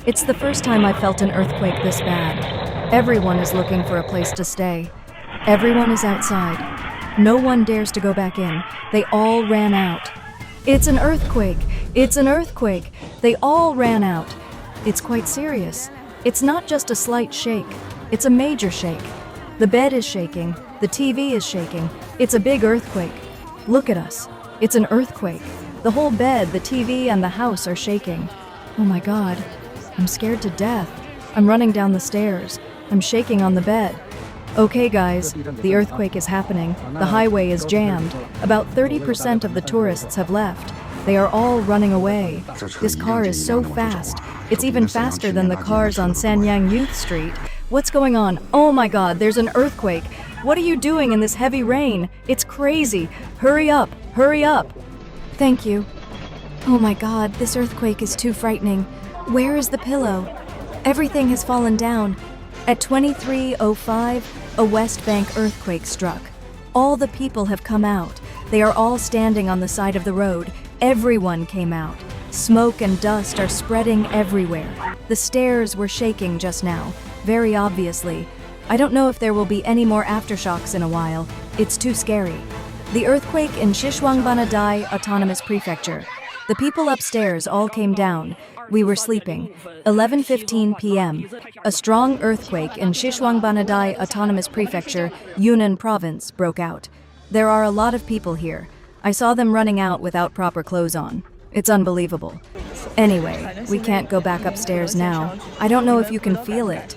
It's the first time I've felt an earthquake this bad. Everyone is looking for a place to stay. Everyone is outside. No one dares to go back in. They all ran out. It's an earthquake! It's an earthquake! They all ran out. It's quite serious. It's not just a slight shake. It's a major shake. The bed is shaking. The TV is shaking. It's a big earthquake. Look at us. It's an earthquake. The whole bed, the TV, and the house are shaking. Oh my God. I'm scared to death. I'm running down the stairs. I'm shaking on the bed. Okay guys, the earthquake is happening. The highway is jammed. About 30% of the tourists have left. They are all running away. This car is so fast. It's even faster than the cars on Sanyang Youth Street. What's going on? Oh my God, there's an earthquake. What are you doing in this heavy rain? It's crazy. Hurry up, hurry up. Thank you. Oh my God, this earthquake is too frightening. Where is the pillow? Everything has fallen down. At 23:05, a West Bank earthquake struck. All the people have come out. They are all standing on the side of the road. Everyone came out. Smoke and dust are spreading everywhere. The stairs were shaking just now, very obviously. I don't know if there will be any more aftershocks in a while. It's too scary. The earthquake in Xishuangbanna Autonomous Prefecture. The people upstairs all came down. We were sleeping. 11:15 p.m. A strong earthquake in Xishuangbanna Autonomous Prefecture, Yunnan Province, broke out. There are a lot of people here. I saw them running out without proper clothes on. It's unbelievable. Anyway, we can't go back upstairs now. I don't know if you can feel it.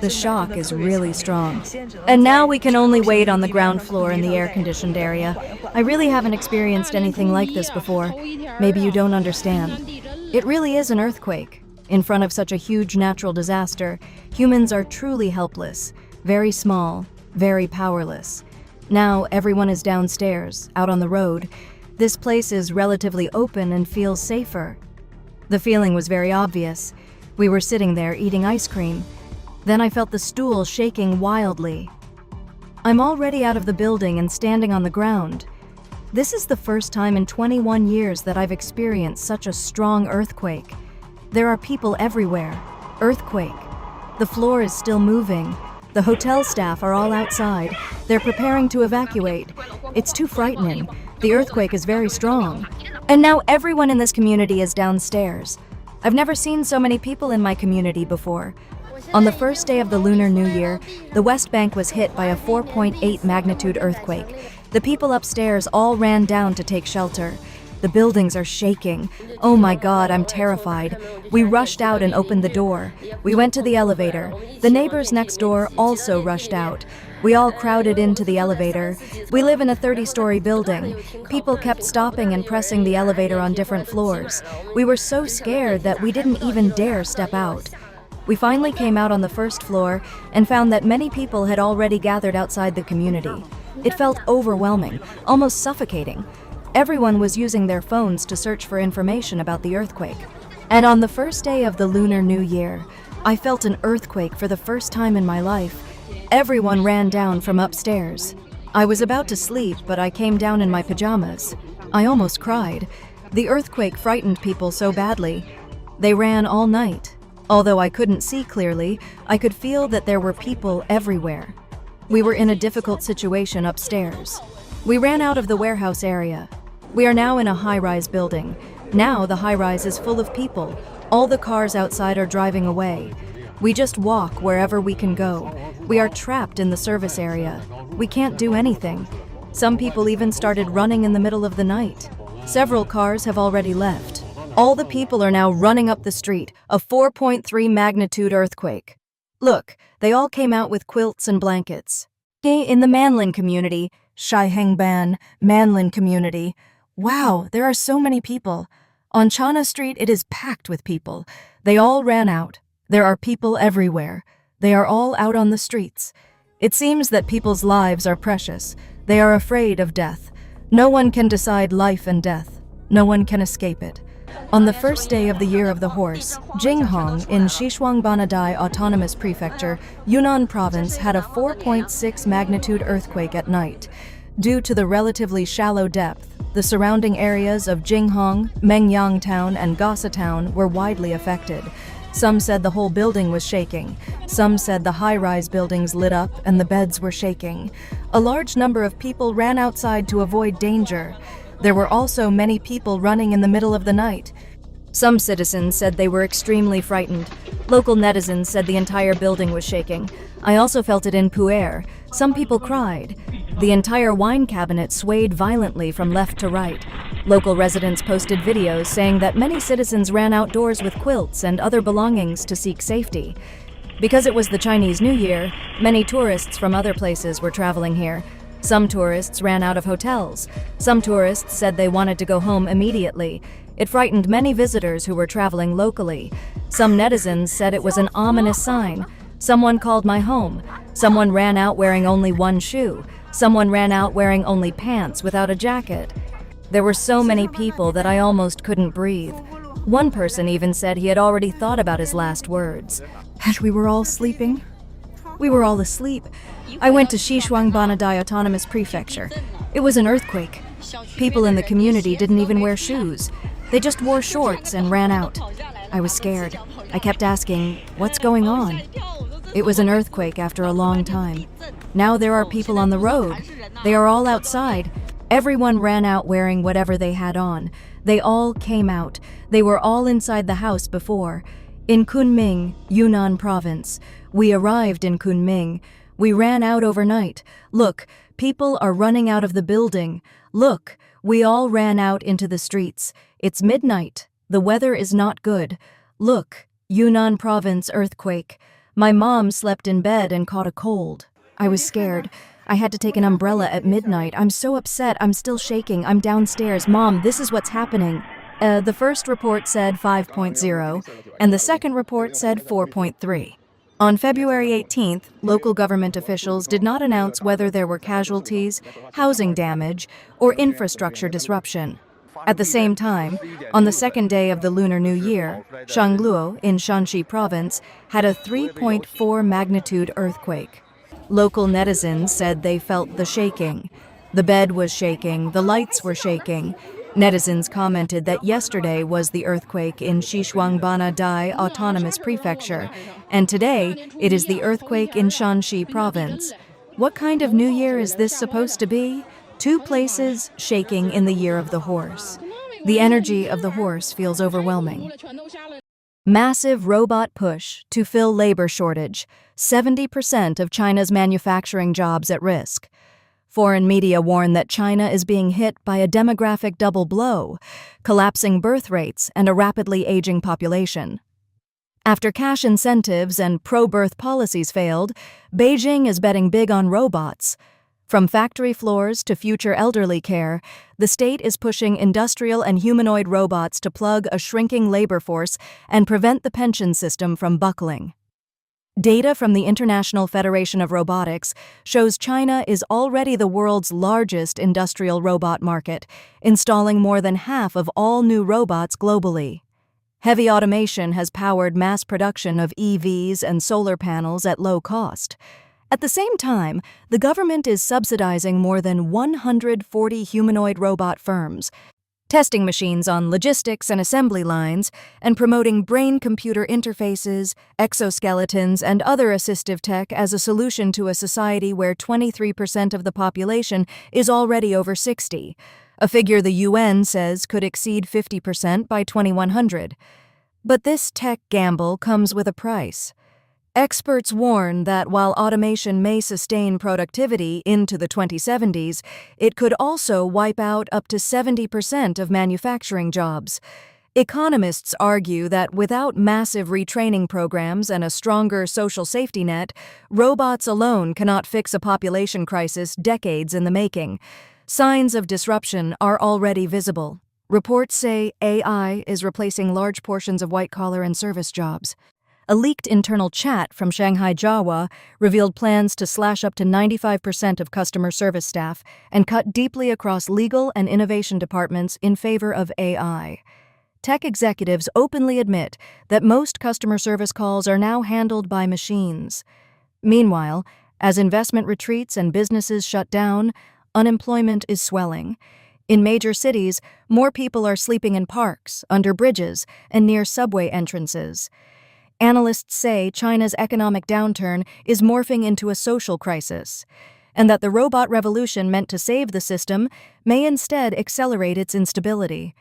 The shock is really strong. And now we can only wait on the ground floor in the air-conditioned area. I really haven't experienced anything like this before. Maybe you don't understand. It really is an earthquake. In front of such a huge natural disaster, humans are truly helpless, very small, very powerless. Now everyone is downstairs, out on the road. This place is relatively open and feels safer. The feeling was very obvious. We were sitting there eating ice cream. Then I felt the stool shaking wildly. I'm already out of the building and standing on the ground. This is the first time in 21 years that I've experienced such a strong earthquake. There are people everywhere. Earthquake. The floor is still moving. The hotel staff are all outside. They're preparing to evacuate. It's too frightening. The earthquake is very strong. And now everyone in this community is downstairs. I've never seen so many people in my community before. On the first day of the Lunar New Year, the West Bank was hit by a 4.8 magnitude earthquake. The people upstairs all ran down to take shelter. The buildings are shaking. Oh my God, I'm terrified. We rushed out and opened the door. We went to the elevator. The neighbors next door also rushed out. We all crowded into the elevator. We live in a 30-story building. People kept stopping and pressing the elevator on different floors. We were so scared that we didn't even dare step out. We finally came out on the first floor and found that many people had already gathered outside the community. It felt overwhelming, almost suffocating. Everyone was using their phones to search for information about the earthquake. And on the first day of the Lunar New Year, I felt an earthquake for the first time in my life. Everyone ran down from upstairs. I was about to sleep, but I came down in my pajamas. I almost cried. The earthquake frightened people so badly. They ran all night. Although I couldn't see clearly, I could feel that there were people everywhere. We were in a difficult situation upstairs. We ran out of the warehouse area. We are now in a high-rise building. Now the high-rise is full of people. All the cars outside are driving away. We just walk wherever we can go. We are trapped in the service area. We can't do anything. Some people even started running in the middle of the night. Several cars have already left. All the people are now running up the street, a 4.3 magnitude earthquake. Look, they all came out with quilts and blankets. In the Manlin community, Xishuangbanna, Manlin community. Wow, there are so many people. On Chana Street, it is packed with people. They all ran out. There are people everywhere. They are all out on the streets. It seems that people's lives are precious. They are afraid of death. No one can decide life and death. No one can escape it. On the first day of the Year of the Horse, Jinghong in Xishuangbanna Autonomous Prefecture, Yunnan Province had a 4.6 magnitude earthquake at night. Due to the relatively shallow depth, the surrounding areas of Jinghong, Mengyang Town, and Gasa Town were widely affected. Some said the whole building was shaking. Some said the high-rise buildings lit up and the beds were shaking. A large number of people ran outside to avoid danger. There were also many people running in the middle of the night. Some citizens said they were extremely frightened. Local netizens said the entire building was shaking. I also felt it in Pu'er. Some people cried. The entire wine cabinet swayed violently from left to right. Local residents posted videos saying that many citizens ran outdoors with quilts and other belongings to seek safety. Because it was the Chinese New Year, many tourists from other places were traveling here. Some tourists ran out of hotels. Some tourists said they wanted to go home immediately. It frightened many visitors who were traveling locally. Some netizens said it was an ominous sign. Someone called my home. Someone ran out wearing only one shoe. Someone ran out wearing only pants without a jacket. There were so many people that I almost couldn't breathe. One person even said he had already thought about his last words. And we were all sleeping? We were all asleep. I went to Xishuangbanna Autonomous Prefecture. It was an earthquake. People in the community didn't even wear shoes. They just wore shorts and ran out. I was scared. I kept asking, what's going on? It was an earthquake after a long time. Now there are people on the road. They are all outside. Everyone ran out wearing whatever they had on. They all came out. They were all inside the house before. In Kunming, Yunnan province. We arrived in Kunming. We ran out overnight. Look, people are running out of the building. Look, we all ran out into the streets. It's midnight. The weather is not good. Look, Yunnan province earthquake. My mom slept in bed and caught a cold. I was scared. I had to take an umbrella at midnight. I'm so upset. I'm still shaking. I'm downstairs. Mom, this is what's happening. The first report said 5.0, and the second report said 4.3. On February 18th, local government officials did not announce whether there were casualties, housing damage, or infrastructure disruption. At the same time, on the second day of the Lunar New Year, Shangluo in Shanxi province had a 3.4 magnitude earthquake. Local netizens said they felt the shaking. The bed was shaking, the lights were shaking. Netizens commented that yesterday was the earthquake in Xishuangbanna Autonomous Prefecture, and today it is the earthquake in Shanxi province. What kind of New Year is this supposed to be? 2 places shaking in the year of the horse. The energy of the horse feels overwhelming. Massive robot push to fill labor shortage. 70% of China's manufacturing jobs at risk. Foreign media warn that China is being hit by a demographic double blow, collapsing birth rates and a rapidly aging population. After cash incentives and pro-birth policies failed, Beijing is betting big on robots. From factory floors to future elderly care, the state is pushing industrial and humanoid robots to plug a shrinking labor force and prevent the pension system from buckling. Data from the International Federation of Robotics shows China is already the world's largest industrial robot market, installing more than half of all new robots globally. Heavy automation has powered mass production of EVs and solar panels at low cost. At the same time, the government is subsidizing more than 140 humanoid robot firms, testing machines on logistics and assembly lines, and promoting brain-computer interfaces, exoskeletons, and other assistive tech as a solution to a society where 23% of the population is already over 60, a figure the UN says could exceed 50% by 2100. But this tech gamble comes with a price. Experts warn that while automation may sustain productivity into the 2070s, it could also wipe out up to 70% of manufacturing jobs. Economists argue that without massive retraining programs and a stronger social safety net, robots alone cannot fix a population crisis decades in the making. Signs of disruption are already visible. Reports say AI is replacing large portions of white-collar and service jobs. A leaked internal chat from Shanghai Jiahua revealed plans to slash up to 95% of customer service staff and cut deeply across legal and innovation departments in favor of AI. Tech executives openly admit that most customer service calls are now handled by machines. Meanwhile, as investment retreats and businesses shut down, unemployment is swelling. In major cities, more people are sleeping in parks, under bridges, and near subway entrances. Analysts say China's economic downturn is morphing into a social crisis, and that the robot revolution meant to save the system may instead accelerate its instability.